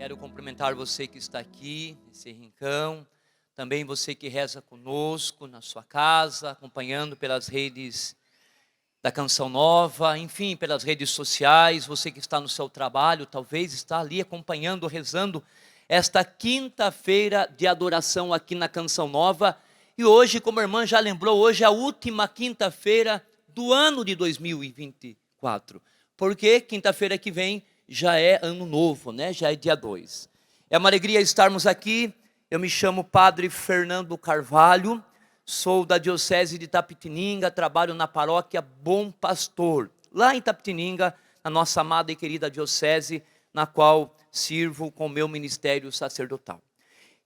Quero cumprimentar você que está aqui, nesse rincão, também você que reza conosco na sua casa, acompanhando pelas redes da Canção Nova, enfim, pelas redes sociais, você que está no seu trabalho, talvez está ali acompanhando, rezando esta quinta-feira de adoração aqui na Canção Nova. E hoje, como a irmã já lembrou, hoje é a última quinta-feira do ano de 2024, porque quinta-feira que vem já é ano novo, né? Já é dia 2. É uma alegria estarmos aqui. Eu me chamo Padre Fernando Carvalho, sou da Diocese de Itapetininga, trabalho na paróquia Bom Pastor, lá em Itapetininga, na nossa amada e querida Diocese, na qual sirvo com o meu ministério sacerdotal.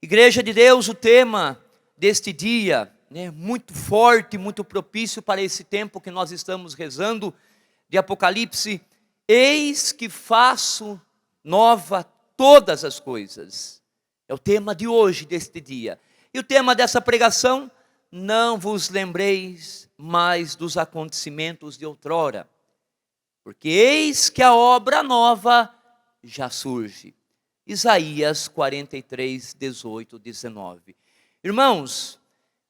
Igreja de Deus, o tema deste dia, né, muito forte, muito propício para esse tempo que nós estamos rezando, de Apocalipse: eis que faço nova todas as coisas. É o tema de hoje, deste dia. E o tema dessa pregação: não vos lembreis mais dos acontecimentos de outrora, porque eis que a obra nova já surge. Isaías 43, 18, 19. Irmãos,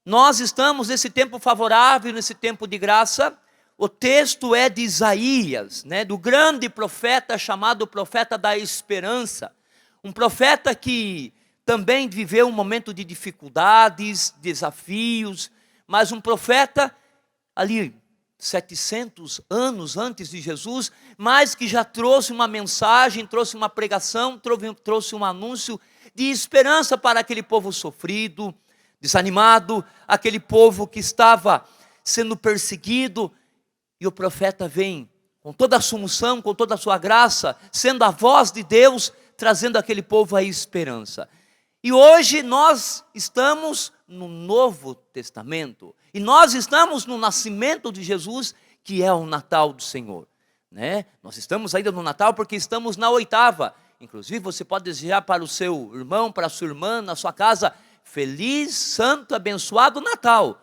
nós estamos nesse tempo favorável, nesse tempo de graça. O texto é de Isaías, né, do grande profeta chamado profeta da esperança. Um profeta que também viveu um momento de dificuldades, desafios, mas um profeta ali 700 anos antes de Jesus, mas que já trouxe uma mensagem, trouxe uma pregação, trouxe um anúncio de esperança para aquele povo sofrido, desanimado, aquele povo que estava sendo perseguido. E o profeta vem com toda a sua unção, com toda a sua graça, sendo a voz de Deus, trazendo aquele povo a esperança. E hoje nós estamos no Novo Testamento, e nós estamos no nascimento de Jesus, que é o Natal do Senhor, né? Nós estamos ainda no Natal porque estamos na 8ª. Inclusive você pode desejar para o seu irmão, para a sua irmã, na sua casa: feliz, santo, abençoado Natal.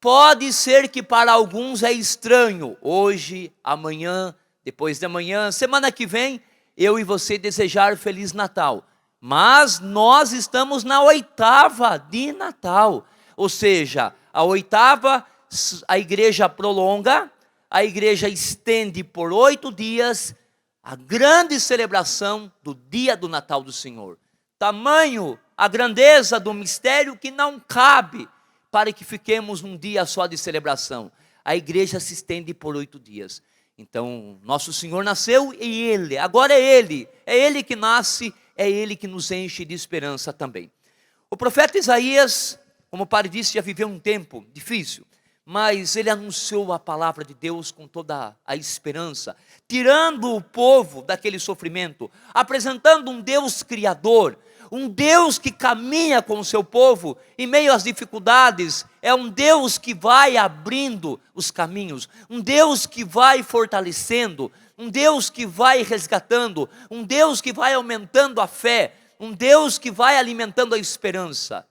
Pode ser que para alguns é estranho, hoje, amanhã, depois de amanhã, semana que vem, eu e você desejar Feliz Natal. Mas nós estamos na 8ª de Natal, ou seja, a 8ª, a igreja prolonga, a igreja estende por 8 dias a grande celebração do dia do Natal do Senhor. Tamanho a grandeza do mistério que não cabe para que fiquemos num dia só de celebração. A igreja se estende por 8 dias. Então, nosso Senhor nasceu e agora é Ele que nasce, é Ele que nos enche de esperança também. O profeta Isaías, como o padre disse, já viveu um tempo difícil, mas ele anunciou a palavra de Deus com toda a esperança, tirando o povo daquele sofrimento, apresentando um Deus criador, um Deus que caminha com o seu povo em meio às dificuldades. É um Deus que vai abrindo os caminhos, um Deus que vai fortalecendo, um Deus que vai resgatando, um Deus que vai aumentando a fé, um Deus que vai alimentando a esperança.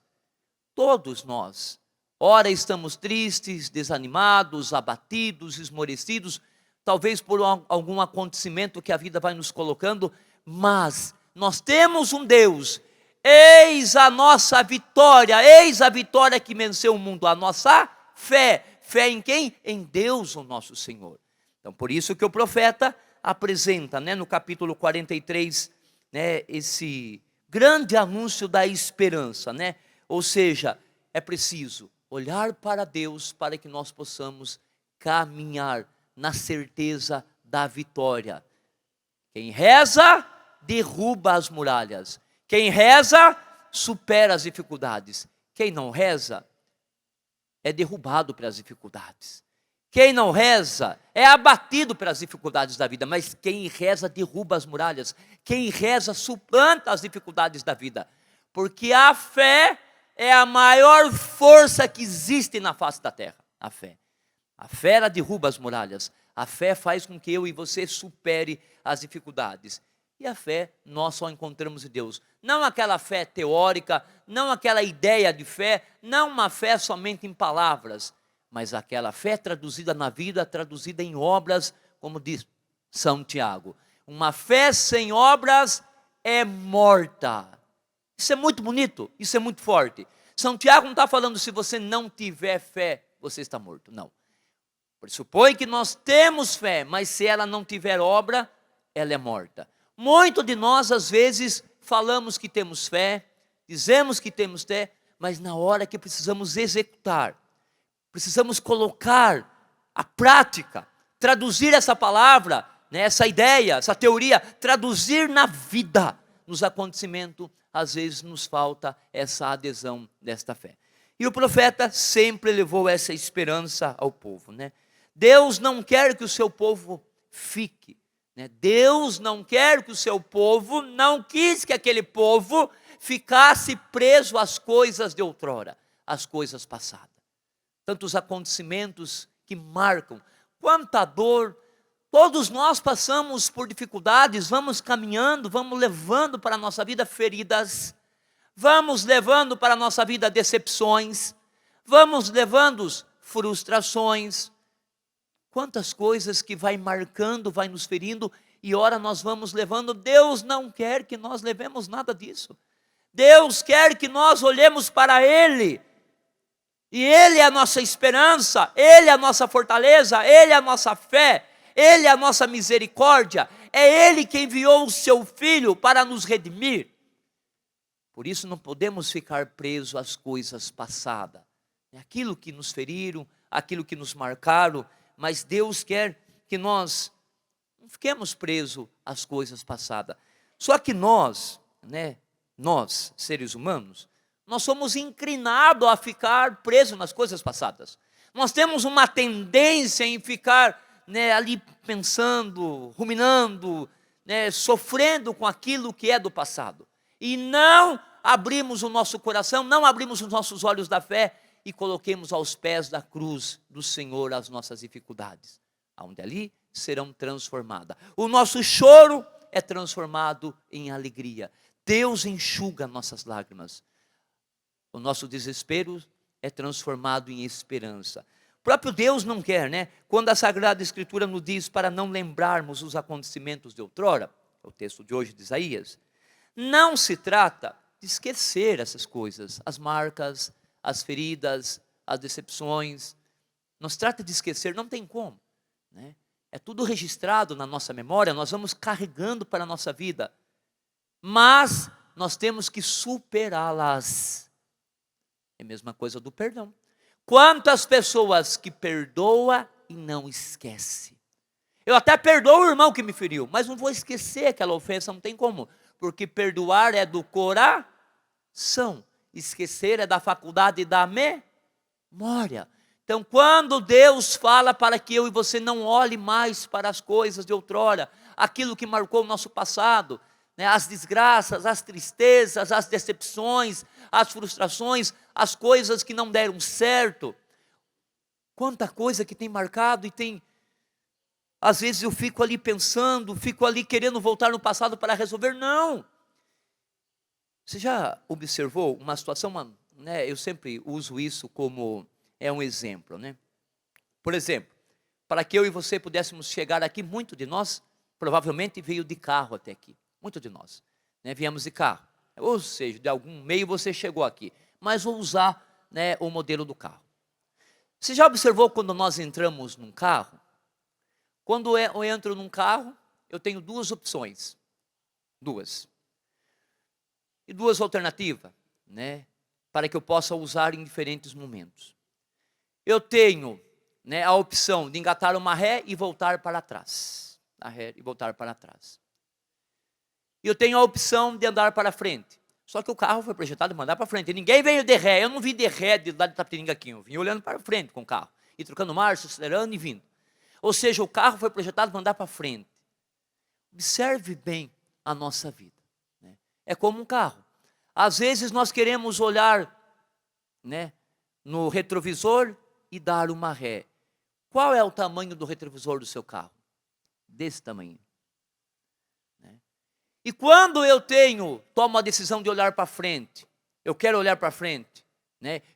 Todos nós, ora estamos tristes, desanimados, abatidos, esmorecidos, talvez por algum acontecimento que a vida vai nos colocando, mas nós temos um Deus. Eis a nossa vitória, eis a vitória que venceu o mundo, a nossa fé. Fé em quem? Em Deus, o nosso Senhor. Então, por isso que o profeta apresenta, né, no capítulo 43, né, esse grande anúncio da esperança, né? Ou seja, é preciso olhar para Deus para que nós possamos caminhar na certeza da vitória. Quem reza, derruba as muralhas. Quem reza, supera as dificuldades. Quem não reza, é derrubado pelas dificuldades. Quem não reza, é abatido pelas dificuldades da vida. Mas quem reza, derruba as muralhas. Quem reza, suplanta as dificuldades da vida. Porque a fé é a maior força que existe na face da terra. A fé. A fé, ela derruba as muralhas. A fé faz com que eu e você supere as dificuldades. E a fé nós só encontramos em Deus. Não aquela fé teórica, não aquela ideia de fé, não uma fé somente em palavras, mas aquela fé traduzida na vida, traduzida em obras, como diz São Tiago. Uma fé sem obras é morta. Isso é muito bonito, isso é muito forte. São Tiago não está falando se você não tiver fé, você está morto. Não. Pressupõe que nós temos fé, mas se ela não tiver obra, ela é morta. Muito de nós, às vezes, falamos que temos fé, dizemos que temos fé, mas na hora que precisamos executar, precisamos colocar a prática, traduzir essa palavra, né, essa ideia, essa teoria, traduzir na vida, nos acontecimentos, às vezes nos falta essa adesão desta fé. E o profeta sempre levou essa esperança ao povo, né? Deus não quer que o seu povo fique, né? Deus não quer que o seu povo, não quis que aquele povo ficasse preso às coisas de outrora, às coisas passadas. Tantos acontecimentos que marcam, quanta dor. Todos nós passamos por dificuldades, vamos caminhando, vamos levando para a nossa vida feridas, vamos levando para a nossa vida decepções, vamos levando frustrações. Quantas coisas que vai marcando, vai nos ferindo, e ora nós vamos levando. Deus não quer que nós levemos nada disso. Deus quer que nós olhemos para Ele. E Ele é a nossa esperança, Ele é a nossa fortaleza, Ele é a nossa fé. Ele é a nossa misericórdia, é Ele que enviou o seu Filho para nos redimir. Por isso não podemos ficar presos às coisas passadas, aquilo que nos feriram, aquilo que nos marcaram, mas Deus quer que nós não fiquemos presos às coisas passadas. Só que nós, seres humanos, nós somos inclinados a ficar presos nas coisas passadas. Nós temos uma tendência em ficar ali pensando, ruminando, sofrendo com aquilo que é do passado. E não abrimos o nosso coração, não abrimos os nossos olhos da fé e coloquemos aos pés da cruz do Senhor as nossas dificuldades, onde ali serão transformadas. O nosso choro é transformado em alegria. Deus enxuga nossas lágrimas. O nosso desespero é transformado em esperança. O próprio Deus não quer, quando a Sagrada Escritura nos diz para não lembrarmos os acontecimentos de outrora, é o texto de hoje de Isaías, não se trata de esquecer essas coisas, as marcas, as feridas, as decepções, não se trata de esquecer, não tem como, é tudo registrado na nossa memória, nós vamos carregando para a nossa vida, mas nós temos que superá-las. É a mesma coisa do perdão. Quantas pessoas que perdoa e não esquece. Eu até perdoo o irmão que me feriu, mas não vou esquecer aquela ofensa, não tem como. Porque perdoar é do coração, esquecer é da faculdade da memória. Então quando Deus fala para que eu e você não olhe mais para as coisas de outrora, aquilo que marcou o nosso passado, as desgraças, as tristezas, as decepções, as frustrações, as coisas que não deram certo. Quanta coisa que tem marcado e tem... Às vezes eu fico ali pensando, fico ali querendo voltar no passado para resolver. Não! Você já observou uma situação, eu sempre uso isso como um exemplo, Por exemplo, para que eu e você pudéssemos chegar aqui, muito de nós provavelmente veio de carro até aqui. Muito de nós, viemos de carro, ou seja, de algum meio você chegou aqui, mas vou usar o modelo do carro. Você já observou quando nós entramos num carro? Quando eu entro num carro, eu tenho duas opções, e duas alternativas, para que eu possa usar em diferentes momentos. Eu tenho a opção de engatar uma ré e voltar para trás, E eu tenho a opção de andar para frente. Só que o carro foi projetado para andar para frente. E ninguém veio de ré. Eu não vim de ré de lá de Itapetininga aqui. Eu vim olhando para frente com o carro. E trocando marcha, acelerando e vindo. Ou seja, o carro foi projetado para andar para frente. Observe bem a nossa vida. É como um carro. Às vezes nós queremos olhar no retrovisor e dar uma ré. Qual é o tamanho do retrovisor do seu carro? Desse tamanho. E quando eu tomo a decisão de olhar para frente, eu quero olhar para frente,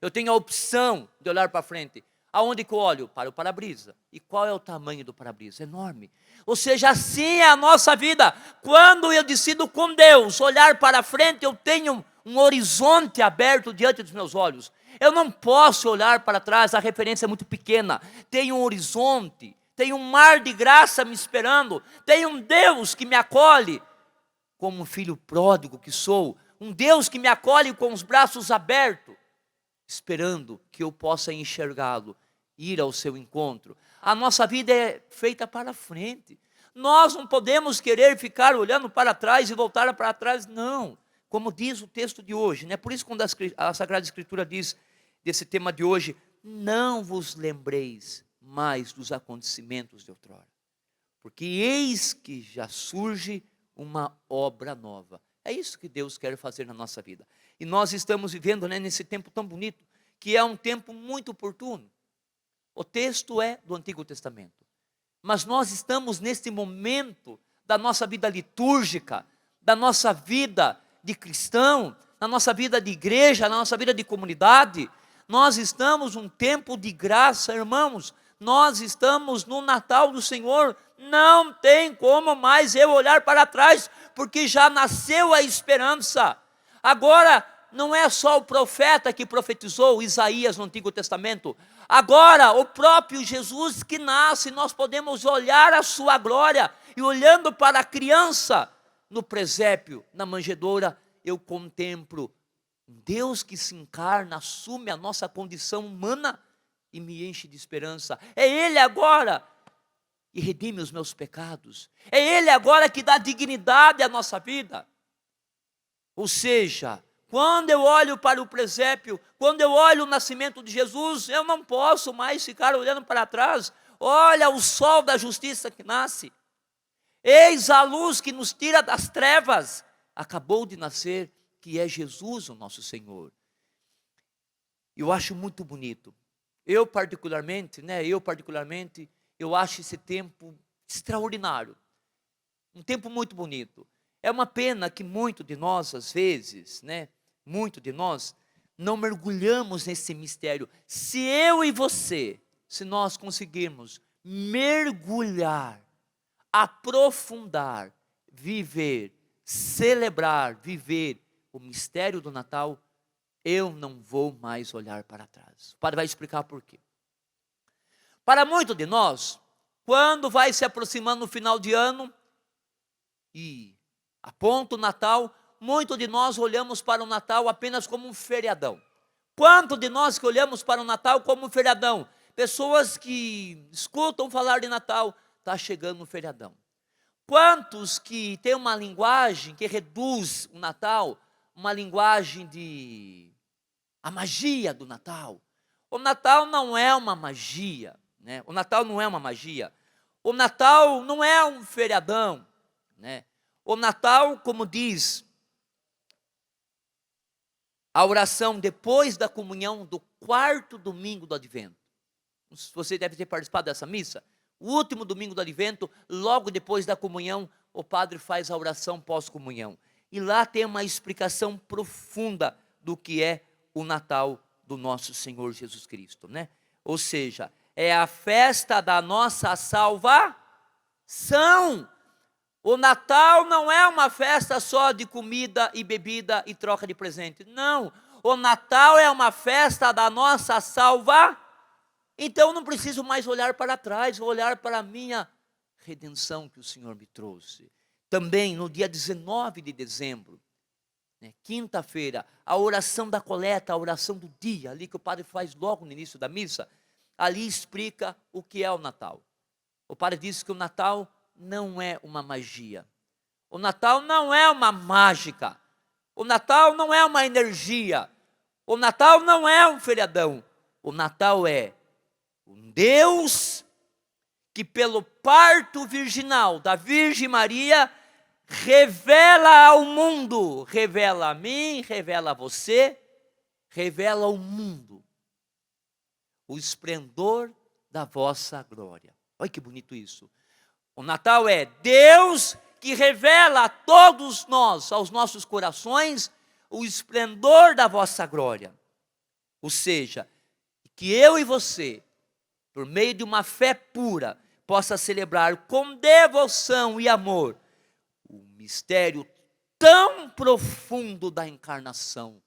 eu tenho a opção de olhar para frente, Aonde que eu olho? Para o para-brisa. E qual é o tamanho do para-brisa? Enorme. Ou seja, assim é a nossa vida. Quando eu decido com Deus olhar para frente, eu tenho um horizonte aberto diante dos meus olhos. Eu não posso olhar para trás, a referência é muito pequena. Tem um horizonte, tem um mar de graça me esperando, tem um Deus que me acolhe, como um filho pródigo que sou, um Deus que me acolhe com os braços abertos, esperando que eu possa enxergá-lo, ir ao seu encontro. A nossa vida é feita para frente. Nós não podemos querer ficar olhando para trás e voltar para trás, não. Como diz o texto de hoje, né? Por isso quando a Sagrada Escritura diz desse tema de hoje, não vos lembreis mais dos acontecimentos de outrora, porque eis que já surge uma obra nova. É isso que Deus quer fazer na nossa vida. E nós estamos vivendo, né, nesse tempo tão bonito, que é um tempo muito oportuno. O texto é do Antigo Testamento, mas nós estamos neste momento da nossa vida litúrgica, da nossa vida de cristão, na nossa vida de igreja, na nossa vida de comunidade. Nós estamos num tempo de graça, irmãos. Nós estamos no Natal do Senhor. Não tem como mais eu olhar para trás, porque já nasceu a esperança. Agora, não é só o profeta que profetizou, Isaías no Antigo Testamento. Agora, o próprio Jesus que nasce, nós podemos olhar a sua glória. E olhando para a criança no presépio, na manjedoura, eu contemplo um Deus que se encarna, assume a nossa condição humana e me enche de esperança. É Ele agora que redime os meus pecados. É Ele agora que dá dignidade à nossa vida. Ou seja, quando eu olho para o presépio, quando eu olho o nascimento de Jesus, eu não posso mais ficar olhando para trás. Olha o sol da justiça que nasce. Eis a luz que nos tira das trevas. Acabou de nascer, que é Jesus, o nosso Senhor. Eu acho muito bonito. Eu particularmente, eu acho esse tempo extraordinário. Um tempo muito bonito. É uma pena que muito de nós, às vezes, muito de nós, não mergulhamos nesse mistério. Se eu e você, se nós conseguirmos mergulhar, aprofundar, viver, celebrar, viver o mistério do Natal, eu não vou mais olhar para trás. O padre vai explicar por quê. Para muitos de nós, quando vai se aproximando o final de ano e aponta o Natal, muitos de nós olhamos para o Natal apenas como um feriadão. Quantos de nós que olhamos para o Natal como um feriadão? Pessoas que escutam falar de Natal, está chegando um feriadão. Quantos que têm uma linguagem que reduz o Natal, uma linguagem de a magia do Natal? O Natal não é uma magia, né? O Natal não é uma magia. O Natal não é um feriadão, né? O Natal, como diz a oração depois da comunhão do quarto domingo do Advento. Você deve ter participado dessa missa. O último domingo do Advento, logo depois da comunhão, o padre faz a oração pós-comunhão. E lá tem uma explicação profunda do que é o Natal do nosso Senhor Jesus Cristo, né? Ou seja, é a festa da nossa salvação. O Natal não é uma festa só de comida e bebida e troca de presente. Não, o Natal é uma festa da nossa salvação. Então não preciso mais olhar para trás, vou olhar para a minha redenção que o Senhor me trouxe. Também no dia 19 de dezembro, quinta-feira, a oração da coleta, a oração do dia, ali que o padre faz logo no início da missa, ali explica o que é o Natal. O padre diz que o Natal não é uma magia. O Natal não é uma mágica. O Natal não é uma energia. O Natal não é um feriadão. O Natal é um Deus que pelo parto virginal da Virgem Maria revela ao mundo, revela a mim, revela a você, revela ao mundo o esplendor da vossa glória. Olha que bonito isso. O Natal é Deus que revela a todos nós, aos nossos corações, o esplendor da vossa glória. Ou seja, que eu e você por meio de uma fé pura, possa celebrar com devoção e amor o mistério tão profundo da encarnação.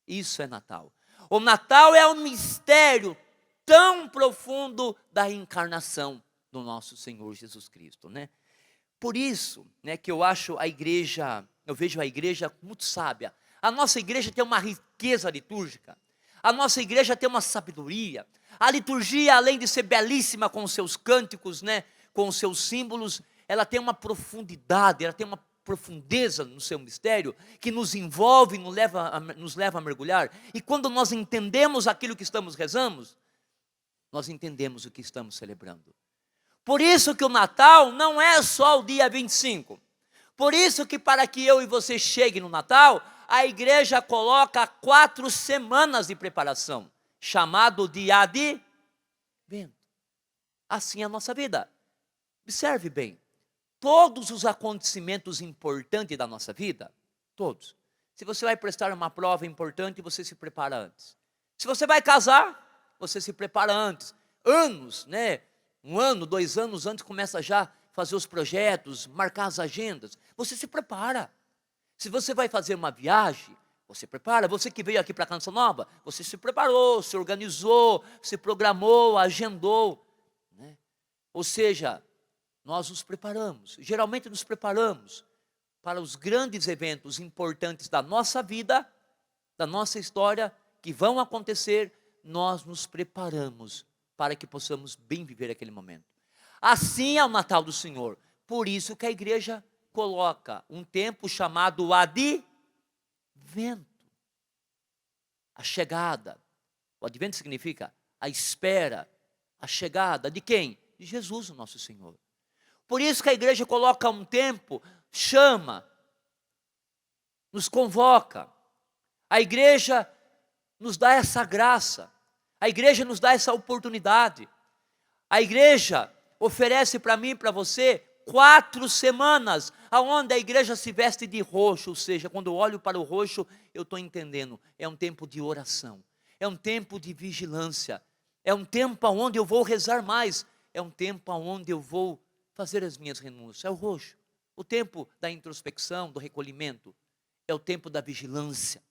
Isso é Natal. O Natal é um mistério tão profundo da encarnação do nosso Senhor Jesus Cristo, né? Por isso, né, que eu vejo a igreja muito sábia. A nossa igreja tem uma riqueza litúrgica. A nossa igreja tem uma sabedoria. A liturgia, além de ser belíssima com os seus cânticos, né, com os seus símbolos, ela tem uma profundidade, ela tem uma profundeza no seu mistério, que nos envolve, nos leva a mergulhar. E quando nós entendemos aquilo que estamos rezando, nós entendemos o que estamos celebrando. Por isso que o Natal não é só o dia 25. Por isso que para que eu e você chegue no Natal, a igreja coloca 4 semanas de preparação, chamado de advento. Assim é a nossa vida. Observe bem, todos os acontecimentos importantes da nossa vida, todos. Se você vai prestar uma prova importante, você se prepara antes. Se você vai casar, você se prepara antes. Anos, né? 1 ano, 2 anos antes, começa já a fazer os projetos, marcar as agendas. Você se prepara. Se você vai fazer uma viagem, você prepara. Você que veio aqui para a Canção Nova, você se preparou, se organizou, se programou, agendou, né? Ou seja, nós nos preparamos. Geralmente nos preparamos para os grandes eventos importantes da nossa vida, da nossa história, que vão acontecer. Nós nos preparamos para que possamos bem viver aquele momento. Assim é o Natal do Senhor. Por isso que a igreja coloca um tempo chamado advento. A chegada. O advento significa a espera, a chegada de quem? De Jesus, o nosso Senhor. Por isso que a igreja coloca um tempo, chama, nos convoca. A igreja nos dá essa graça. A igreja nos dá essa oportunidade. A igreja oferece para mim e para você 4 semanas, aonde a igreja se veste de roxo, ou seja, quando eu olho para o roxo, eu estou entendendo, é um tempo de oração, é um tempo de vigilância, é um tempo onde eu vou rezar mais, é um tempo onde eu vou fazer as minhas renúncias. É o roxo, o tempo da introspecção, do recolhimento, é o tempo da vigilância,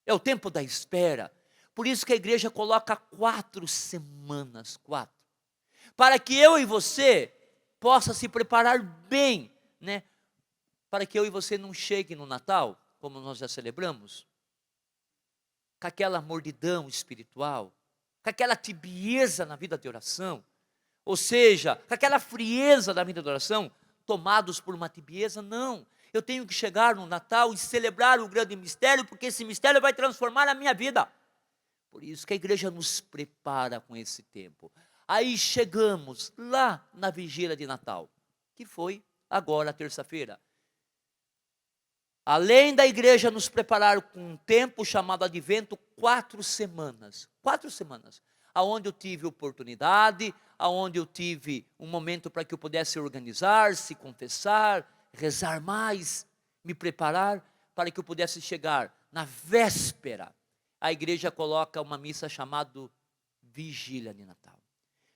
é o tempo da espera. Por isso que a igreja coloca 4 semanas, 4, para que eu e você possa se preparar bem, né? Para que eu e você não chegue no Natal, como nós já celebramos, com aquela mordidão espiritual, com aquela tibieza na vida de oração, ou seja, com aquela frieza da vida de oração, tomados por uma tibieza. Não, eu tenho que chegar no Natal e celebrar o grande mistério, porque esse mistério vai transformar a minha vida. Por isso que a igreja nos prepara com esse tempo. Aí chegamos lá na vigília de Natal, que foi agora, terça-feira. Além da igreja nos preparar com um tempo chamado advento, 4 semanas. 4 semanas. Aonde eu tive oportunidade, aonde eu tive um momento para que eu pudesse organizar, se confessar, rezar mais, me preparar para que eu pudesse chegar na véspera. A igreja coloca uma missa chamada Vigília de Natal.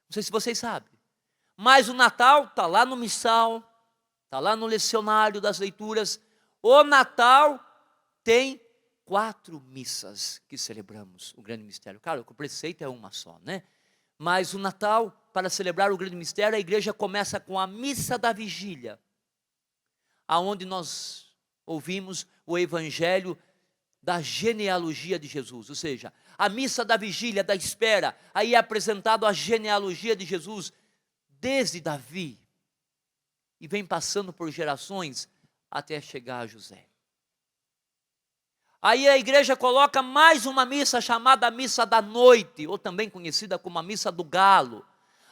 Não sei se vocês sabem, mas o Natal está lá no missal, está lá no lecionário das leituras. O Natal tem 4 missas que celebramos o grande mistério. Claro, o preceito é uma só, né? Mas o Natal, para celebrar o grande mistério, a igreja começa com a missa da vigília, aonde nós ouvimos o evangelho da genealogia de Jesus, ou seja, a missa da vigília, da espera. Aí é apresentado a genealogia de Jesus, desde Davi, e vem passando por gerações, até chegar a José. Aí a igreja coloca mais uma missa, chamada missa da noite, ou também conhecida como a missa do galo,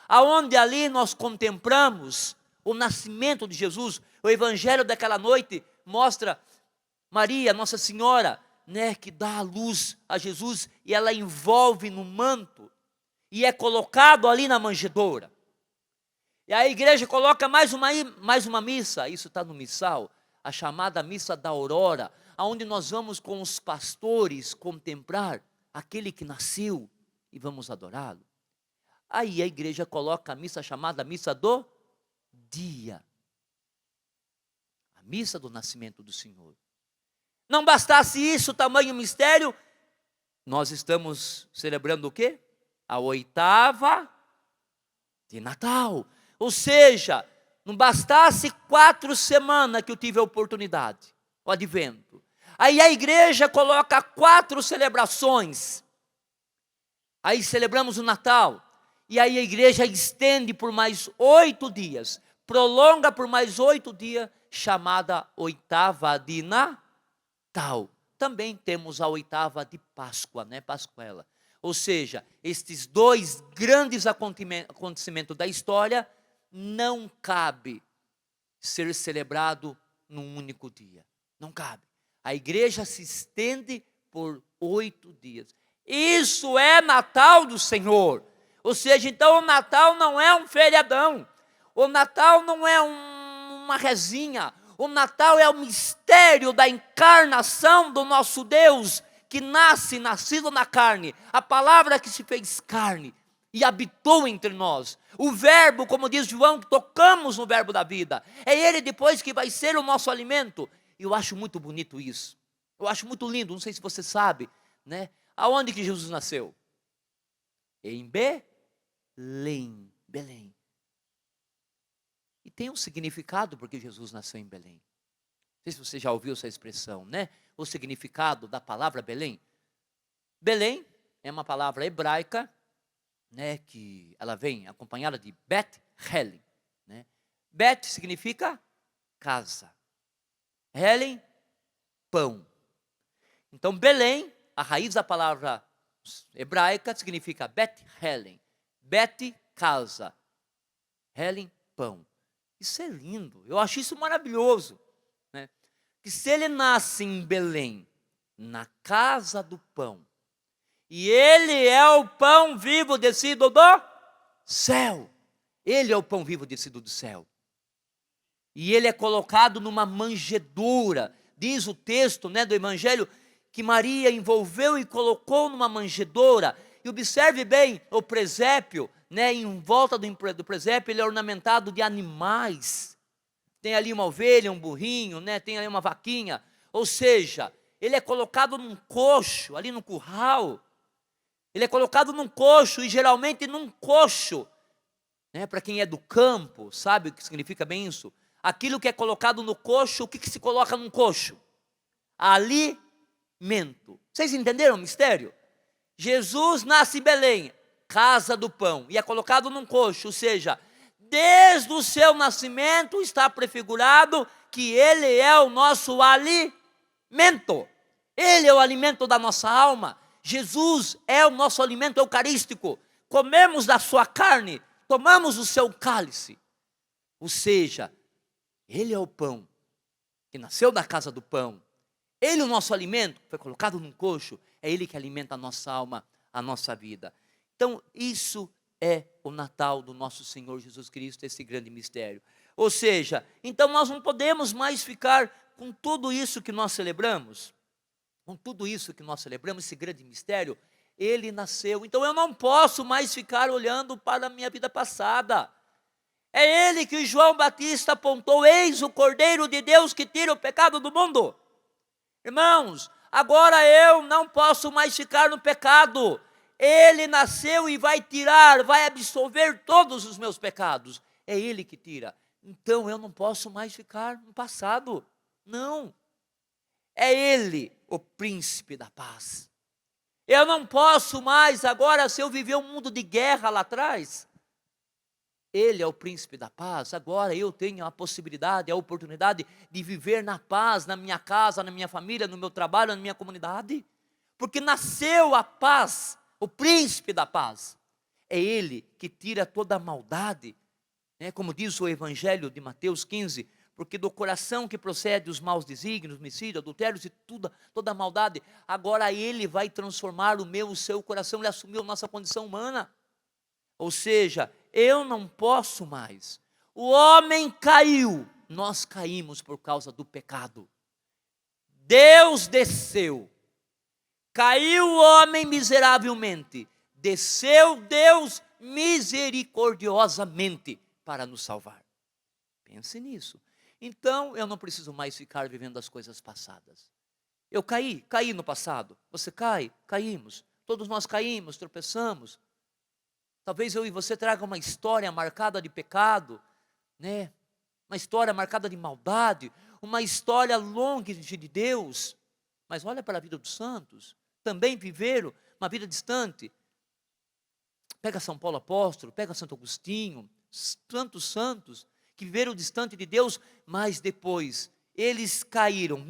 aonde ali nós contemplamos o nascimento de Jesus. O evangelho daquela noite mostra Maria, Nossa Senhora, né, que dá a luz a Jesus, e ela envolve no manto, e é colocado ali na manjedoura. E a igreja coloca mais uma missa, isso está no missal, a chamada missa da aurora, aonde nós vamos com os pastores contemplar aquele que nasceu, e vamos adorá-lo. Aí a igreja coloca a missa chamada missa do dia. A missa do nascimento do Senhor. Não bastasse isso, tamanho mistério, nós estamos celebrando o quê? A oitava de Natal. Ou seja, não bastasse 4 semanas que eu tive a oportunidade, o advento. Aí a igreja coloca 4 celebrações. Aí celebramos o Natal. E aí a igreja estende por mais 8 dias. Prolonga por mais 8 dias, chamada oitava de Natal. Também temos a oitava de Páscoa, né? Pascuela. Ou seja, estes 2 grandes acontecimentos da história não cabe ser celebrado num único dia. Não cabe. A igreja se estende por 8 dias. Isso é Natal do Senhor. Ou seja, então o Natal não é um feriadão. O Natal não é uma rezinha. O Natal é o mistério da encarnação do nosso Deus, que nascido na carne. A palavra que se fez carne e habitou entre nós. O verbo, como diz João, tocamos no verbo da vida. É ele depois que vai ser o nosso alimento. E eu acho muito bonito isso. Eu acho muito lindo, não sei se você sabe, né? Aonde que Jesus nasceu? Em Belém. Belém. E tem um significado porque Jesus nasceu em Belém. Não sei se você já ouviu essa expressão, né? O significado da palavra Belém. Belém é uma palavra hebraica, né? Que ela vem acompanhada de Bet-Helen, né? Bet significa casa. Helen, pão. Então Belém, a raiz da palavra hebraica significa Bet-Helen. Bet, casa. Helen, pão. Isso é lindo, eu acho isso maravilhoso, né? Que se ele nasce em Belém, na casa do pão, e ele é o pão vivo descido do céu, ele é o pão vivo descido do céu, e ele é colocado numa manjedoura, diz o texto, né, do Evangelho, que Maria envolveu e colocou numa manjedoura. E observe bem o presépio, né, em volta do presépio, ele é ornamentado de animais. Tem ali uma ovelha, um burrinho, né, tem ali uma vaquinha. Ou seja, ele é colocado num coxo, ali no curral. Ele é colocado num coxo, e geralmente num coxo, né, para quem é do campo, sabe o que significa bem isso? Aquilo que é colocado no coxo, o que se coloca num coxo? Alimento. Vocês entenderam o mistério? Jesus nasce em Belém, casa do pão, e é colocado num coxo, ou seja, desde o seu nascimento está prefigurado que ele é o nosso alimento. Ele é o alimento da nossa alma. Jesus é o nosso alimento eucarístico. Comemos da sua carne, tomamos o seu cálice. Ou seja, ele é o pão que nasceu da casa do pão. Ele, o nosso alimento, foi colocado num coxo, é ele que alimenta a nossa alma, a nossa vida. Então, isso é o Natal do nosso Senhor Jesus Cristo, esse grande mistério. Ou seja, então nós não podemos mais ficar com tudo isso que nós celebramos, esse grande mistério. Ele nasceu, então eu não posso mais ficar olhando para a minha vida passada. É ele que João Batista apontou: eis o Cordeiro de Deus que tira o pecado do mundo. Irmãos, agora eu não posso mais ficar no pecado. Ele nasceu e vai tirar, vai absolver todos os meus pecados. É ele que tira. Então eu não posso mais ficar no passado. Não. É ele, o príncipe da paz. Eu não posso mais agora, se eu viver um mundo de guerra lá atrás, ele é o príncipe da paz. Agora eu tenho a possibilidade, a oportunidade de viver na paz, na minha casa, na minha família, no meu trabalho, na minha comunidade. Porque nasceu a paz, o príncipe da paz. É ele que tira toda a maldade, né? Como diz o Evangelho de Mateus 15, porque do coração que procede os maus desígnios, homicídio, adultérios e toda a maldade, agora ele vai transformar o meu, o seu coração. Ele assumiu a nossa condição humana. Ou seja, eu não posso mais. O homem caiu, nós caímos por causa do pecado. Deus desceu, caiu o homem miseravelmente, desceu Deus misericordiosamente para nos salvar. Pense nisso. Então, eu não preciso mais ficar vivendo as coisas passadas. Eu caí no passado. Você cai, caímos. Todos nós caímos, tropeçamos. Talvez eu e você traga uma história marcada de pecado, né? Uma história marcada de maldade, uma história longe de Deus. Mas olha para a vida dos santos, também viveram uma vida distante. Pega São Paulo apóstolo, pega Santo Agostinho, tantos santos que viveram distante de Deus, mas depois eles caíram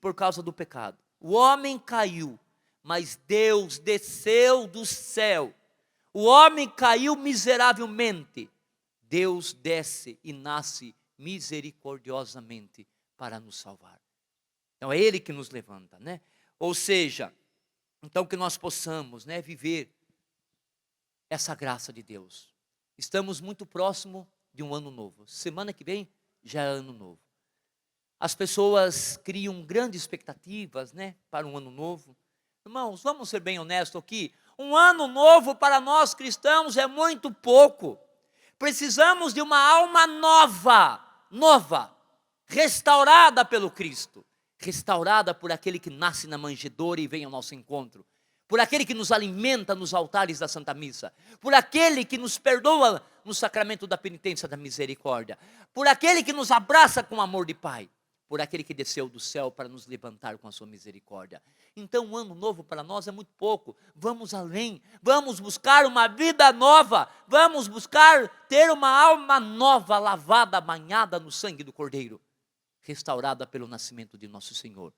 por causa do pecado. O homem caiu, mas Deus desceu do céu. O homem caiu miseravelmente. Deus desce e nasce misericordiosamente para nos salvar. Então é Ele que nos levanta, né? Ou seja, então que nós possamos, né, viver essa graça de Deus. Estamos muito próximo de um ano novo. Semana que vem já é ano novo. As pessoas criam grandes expectativas, né, para um ano novo. Irmãos, vamos ser bem honestos aqui. Um ano novo para nós cristãos é muito pouco. Precisamos de uma alma nova, restaurada pelo Cristo, restaurada por aquele que nasce na manjedoura e vem ao nosso encontro, por aquele que nos alimenta nos altares da Santa Missa, por aquele que nos perdoa no sacramento da penitência da misericórdia, por aquele que nos abraça com amor de Pai, por aquele que desceu do céu para nos levantar com a sua misericórdia. Então, um ano novo para nós é muito pouco. Vamos além, vamos buscar uma vida nova, vamos buscar ter uma alma nova, lavada, banhada no sangue do Cordeiro, restaurada pelo nascimento de nosso Senhor,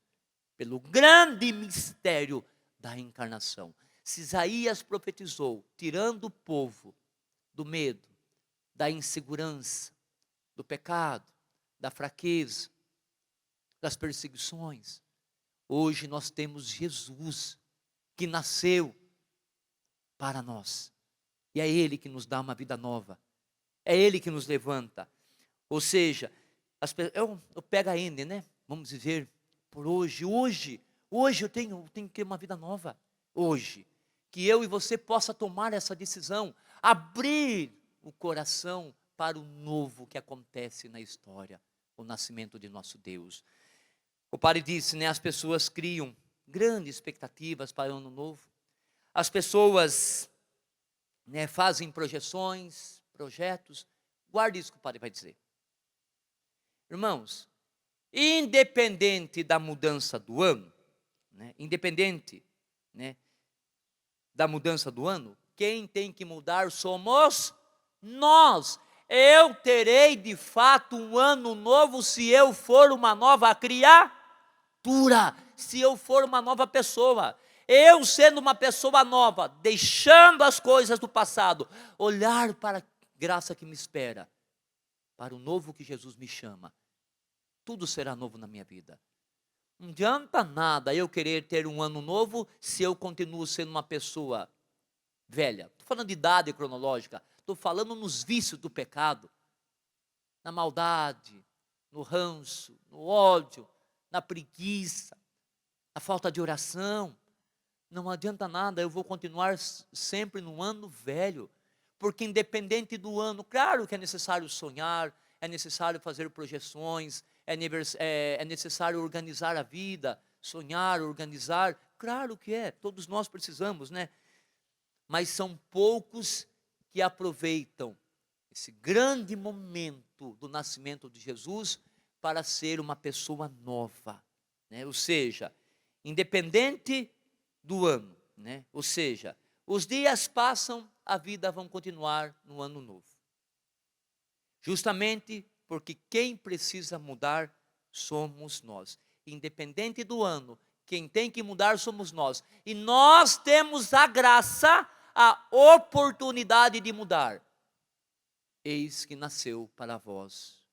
pelo grande mistério da encarnação. Se Isaías profetizou, tirando o povo do medo, da insegurança, do pecado, da fraqueza, das perseguições, hoje nós temos Jesus, que nasceu para nós, e é Ele que nos dá uma vida nova, é Ele que nos levanta. Ou seja, eu pego a N, né? Vamos dizer, por hoje eu tenho que ter uma vida nova, hoje, que eu e você possa tomar essa decisão, abrir o coração para o novo que acontece na história, o nascimento de nosso Deus. O padre disse, né, as pessoas criam grandes expectativas para o ano novo. As pessoas, né, fazem projeções, projetos. Guarde isso que o padre vai dizer. Irmãos, independente da mudança do ano, né, da mudança do ano, quem tem que mudar somos nós. Eu terei de fato um ano novo se eu for uma nova criatura, se eu for uma nova pessoa. Eu sendo uma pessoa nova, deixando as coisas do passado, olhar para a graça que me espera, para o novo que Jesus me chama, tudo será novo na minha vida. Não adianta nada eu querer ter um ano novo se eu continuo sendo uma pessoa velha. Estou falando de idade cronológica, estou falando nos vícios do pecado, na maldade, no ranço, no ódio, na preguiça, na falta de oração. Não adianta nada, eu vou continuar sempre no ano velho, porque independente do ano, claro que é necessário sonhar, é necessário fazer projeções, é necessário organizar a vida, sonhar, organizar, claro que é, todos nós precisamos, né? Mas são poucos que aproveitam esse grande momento do nascimento de Jesus para ser uma pessoa nova, né? Ou seja, independente do ano, né? Ou seja, os dias passam, a vida vai continuar no ano novo. Justamente porque quem precisa mudar somos nós. Independente do ano, quem tem que mudar somos nós. E nós temos a graça, a oportunidade de mudar. Eis que nasceu para vós.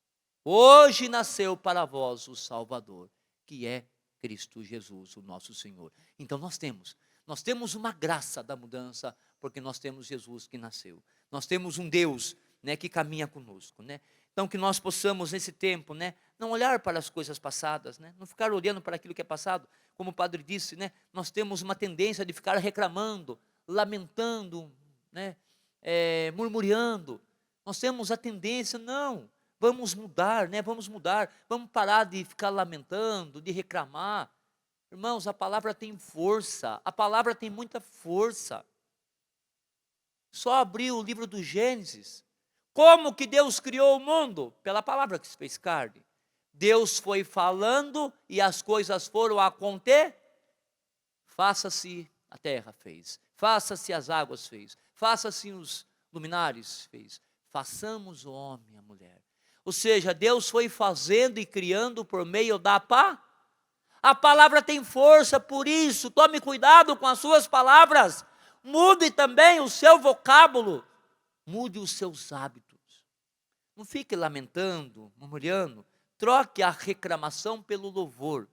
Hoje nasceu para vós o Salvador, que é Cristo Jesus, o nosso Senhor. Então nós temos uma graça da mudança, porque nós temos Jesus que nasceu. Nós temos um Deus, né, que caminha conosco, né? Então que nós possamos nesse tempo, né, não olhar para as coisas passadas, né, não ficar olhando para aquilo que é passado, como o padre disse, né, nós temos uma tendência de ficar reclamando, lamentando, né, murmurando. Nós temos a tendência, não, vamos mudar, né? Vamos mudar, vamos parar de ficar lamentando, de reclamar. Irmãos, a palavra tem força, a palavra tem muita força. Só abrir o livro do Gênesis. Como que Deus criou o mundo? Pela palavra que se fez carne. Deus foi falando e as coisas foram acontecer. Faça-se a terra, fez. Faça-se as águas, fez. Faça-se os luminares, fez. Façamos o homem e a mulher. Ou seja, Deus foi fazendo e criando por meio da palavra. A palavra tem força, por isso, tome cuidado com as suas palavras. Mude também o seu vocábulo. Mude os seus hábitos. Não fique lamentando, murmurando. Troque a reclamação pelo louvor.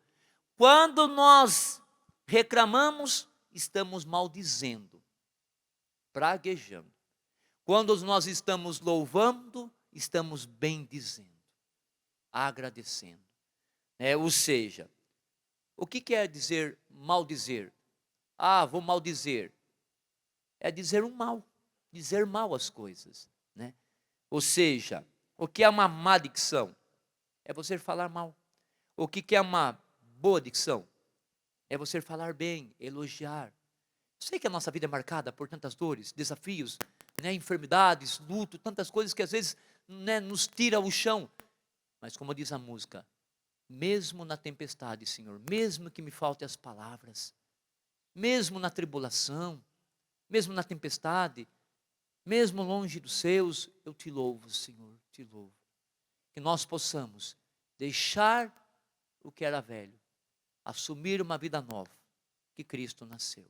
Quando nós reclamamos, estamos maldizendo, praguejando. Quando nós estamos louvando, estamos bendizendo, agradecendo. Ou seja, o que quer dizer maldizer? Vou maldizer. É dizer dizer mal as coisas, né? Ou seja, o que é uma má dicção? É você falar mal. O que é uma boa dicção? É você falar bem, elogiar. Sei que a nossa vida é marcada por tantas dores, desafios, né, enfermidades, luto, tantas coisas que às vezes, né, nos tira o chão. Mas como diz a música, mesmo na tempestade, Senhor, mesmo que me faltem as palavras, mesmo na tribulação, mesmo na tempestade, mesmo longe dos seus, eu te louvo, Senhor, te louvo. Que nós possamos deixar o que era velho, assumir uma vida nova, que Cristo nasceu.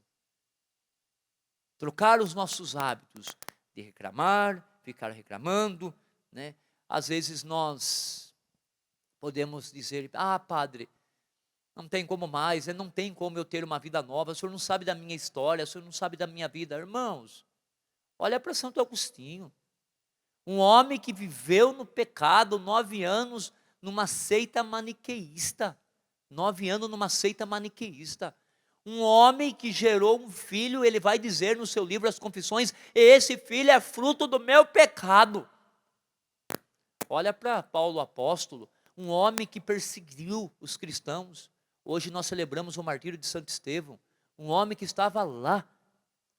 Trocar os nossos hábitos de reclamar, ficar reclamando, né? Às vezes nós podemos dizer, padre, não tem como mais, não tem como eu ter uma vida nova, o senhor não sabe da minha história, o senhor não sabe da minha vida. Irmãos, olha para Santo Agostinho, um homem que viveu no pecado 9 anos numa seita maniqueísta, 9 anos numa seita maniqueísta, um homem que gerou um filho, ele vai dizer no seu livro As Confissões, esse filho é fruto do meu pecado. Olha para Paulo apóstolo, um homem que perseguiu os cristãos. Hoje nós celebramos o martírio de Santo Estevão, um homem que estava lá,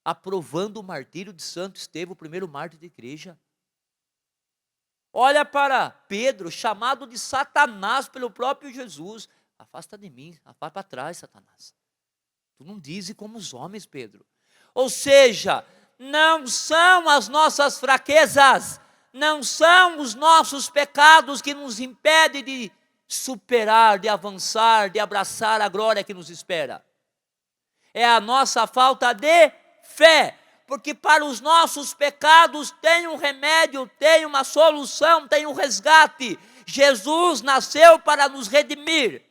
aprovando o martírio de Santo Estevão, o primeiro mártir da igreja. Olha para Pedro, chamado de Satanás pelo próprio Jesus. Afasta de mim, vai para trás, Satanás. Tu não dizes como os homens, Pedro. Ou seja, não são as nossas fraquezas, não são os nossos pecados que nos impedem de superar, de avançar, de abraçar a glória que nos espera. É a nossa falta de fé, porque para os nossos pecados tem um remédio, tem uma solução, tem um resgate. Jesus nasceu para nos redimir.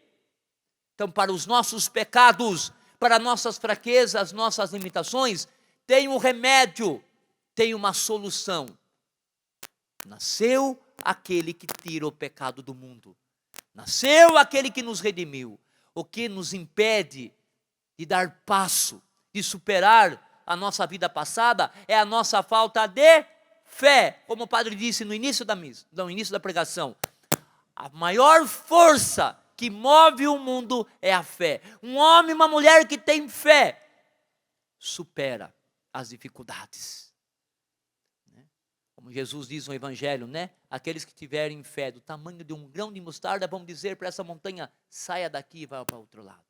Então, para os nossos pecados, para nossas fraquezas, nossas limitações, tem um remédio, tem uma solução. Nasceu aquele que tira o pecado do mundo. Nasceu aquele que nos redimiu. O que nos impede de dar passo, de superar a nossa vida passada, é a nossa falta de fé. Como o padre disse no início da missa, no início da pregação, a maior força que move o mundo é a fé. Um homem e uma mulher que tem fé supera as dificuldades. Como Jesus diz no Evangelho, né? Aqueles que tiverem fé do tamanho de um grão de mostarda vão dizer para essa montanha, saia daqui e vá para o outro lado.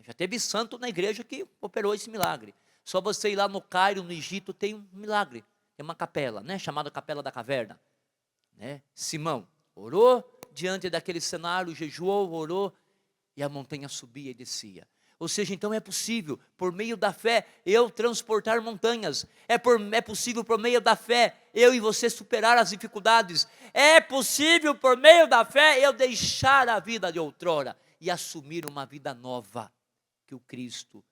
Já teve santo na igreja que operou esse milagre. Só você ir lá no Cairo, no Egito, tem um milagre. Tem uma capela, né? Chamada Capela da Caverna. Simão orou diante daquele cenário, jejuou, orou, e a montanha subia e descia. Ou seja, então é possível, por meio da fé, eu transportar montanhas. É possível, por meio da fé, eu e você superar as dificuldades. É possível, por meio da fé, eu deixar a vida de outrora e assumir uma vida nova que o Cristo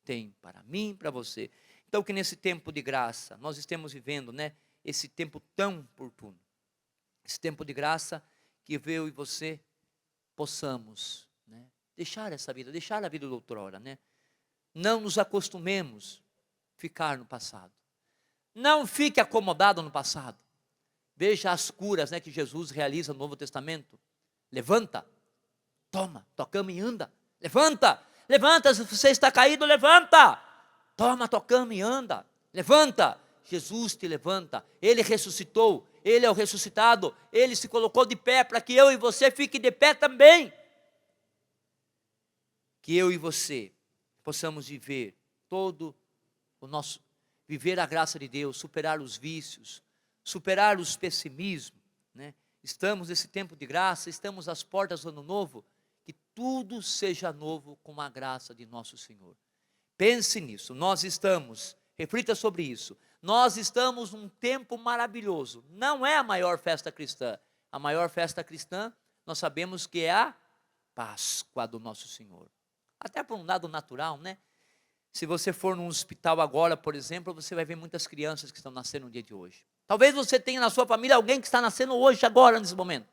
tem para mim e para você. Então, que nesse tempo de graça, nós estamos vivendo, né, esse tempo tão oportuno. Esse tempo de graça que eu e você possamos, né, deixar essa vida, deixar a vida de outrora, né? Não nos acostumemos a ficar no passado. Não fique acomodado no passado. Veja as curas, né, que Jesus realiza no Novo Testamento. Levanta, toma, tua cama e anda. Levanta, levanta, se você está caído, levanta. Toma tua cama e anda. Levanta, Jesus te levanta. Ele ressuscitou, Ele é o ressuscitado. Ele se colocou de pé para que eu e você fiquem de pé também. Que eu e você possamos viver viver a graça de Deus, superar os vícios, superar os pessimismos, né? Estamos nesse tempo de graça, estamos às portas do ano novo, que tudo seja novo com a graça de nosso Senhor. Pense nisso, reflita sobre isso, nós estamos num tempo maravilhoso, não é a maior festa cristã, a maior festa cristã, nós sabemos que é a Páscoa do nosso Senhor, até por um lado natural, né? Se você for num hospital agora, por exemplo, você vai ver muitas crianças que estão nascendo no dia de hoje. Talvez você tenha na sua família alguém que está nascendo hoje, agora, nesse momento.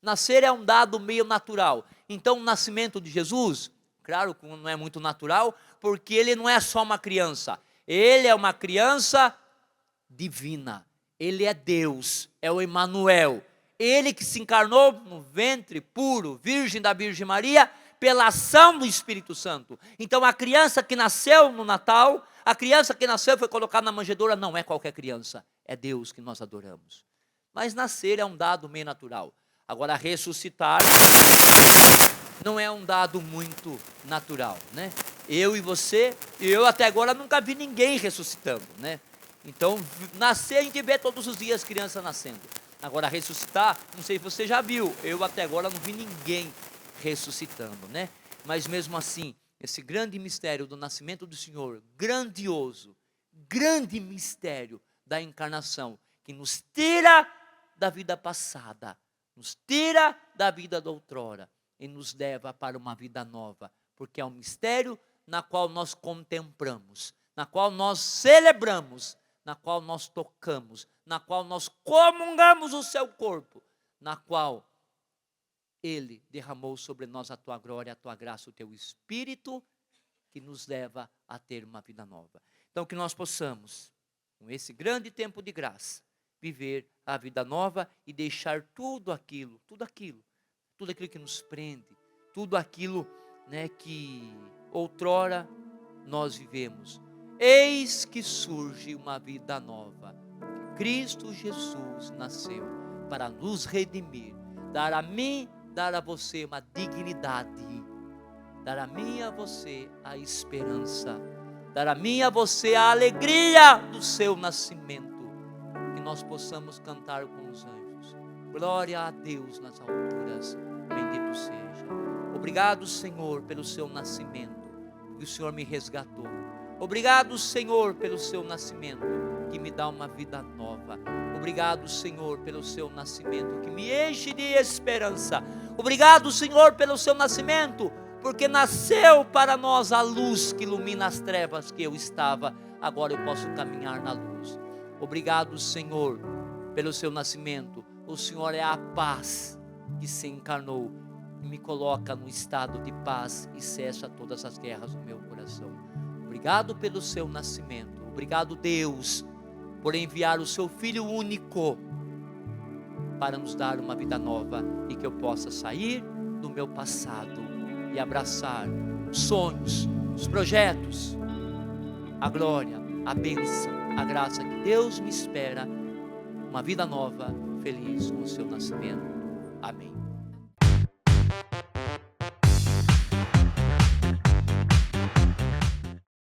Nascer é um dado meio natural. Então, o nascimento de Jesus, claro que não é muito natural, porque ele não é só uma criança. Ele é uma criança divina. Ele é Deus, é o Emanuel. Ele que se encarnou no ventre puro, virgem da Virgem Maria, pela ação do Espírito Santo. Então a criança que nasceu no Natal, a criança que nasceu e foi colocada na manjedoura, não é qualquer criança, é Deus que nós adoramos. Mas nascer é um dado meio natural. Agora ressuscitar não é um dado muito natural, né? Eu e você, eu até agora nunca vi ninguém ressuscitando, né? Então nascer a gente vê todos os dias criança nascendo. Agora ressuscitar, não sei se você já viu, eu até agora não vi ninguém ressuscitando, né? Mas mesmo assim, esse grande mistério do nascimento do Senhor, grandioso, grande mistério da encarnação, que nos tira da vida passada, nos tira da vida da outrora e nos leva para uma vida nova, porque é um mistério na qual nós contemplamos, na qual nós celebramos, na qual nós tocamos, na qual nós comungamos o seu corpo, na qual Ele derramou sobre nós a tua glória, a tua graça, o teu Espírito, que nos leva a ter uma vida nova. Então que nós possamos, com esse grande tempo de graça, viver a vida nova e deixar tudo aquilo que nos prende, tudo aquilo, né, que outrora nós vivemos. Eis que surge uma vida nova. Cristo Jesus nasceu para nos redimir, dar a mim, dar a você uma dignidade, dar a mim e a você a esperança, dar a mim e a você a alegria do seu nascimento, que nós possamos cantar com os anjos. Glória a Deus nas alturas, bendito seja. Obrigado, Senhor, pelo seu nascimento, que o Senhor me resgatou. Obrigado, Senhor, pelo seu nascimento, que me dá uma vida nova. Obrigado, Senhor, pelo seu nascimento, que me enche de esperança. Obrigado, Senhor, pelo seu nascimento, porque nasceu para nós a luz que ilumina as trevas que eu estava. Agora eu posso caminhar na luz. Obrigado, Senhor, pelo seu nascimento. O Senhor é a paz que se encarnou e me coloca no estado de paz e cessa todas as guerras no meu coração. Obrigado pelo seu nascimento. Obrigado, Deus, por enviar o seu Filho único para nos dar uma vida nova e que eu possa sair do meu passado e abraçar os sonhos, os projetos, a glória, a bênção, a graça que Deus me espera, uma vida nova, feliz com o seu nascimento. Amém.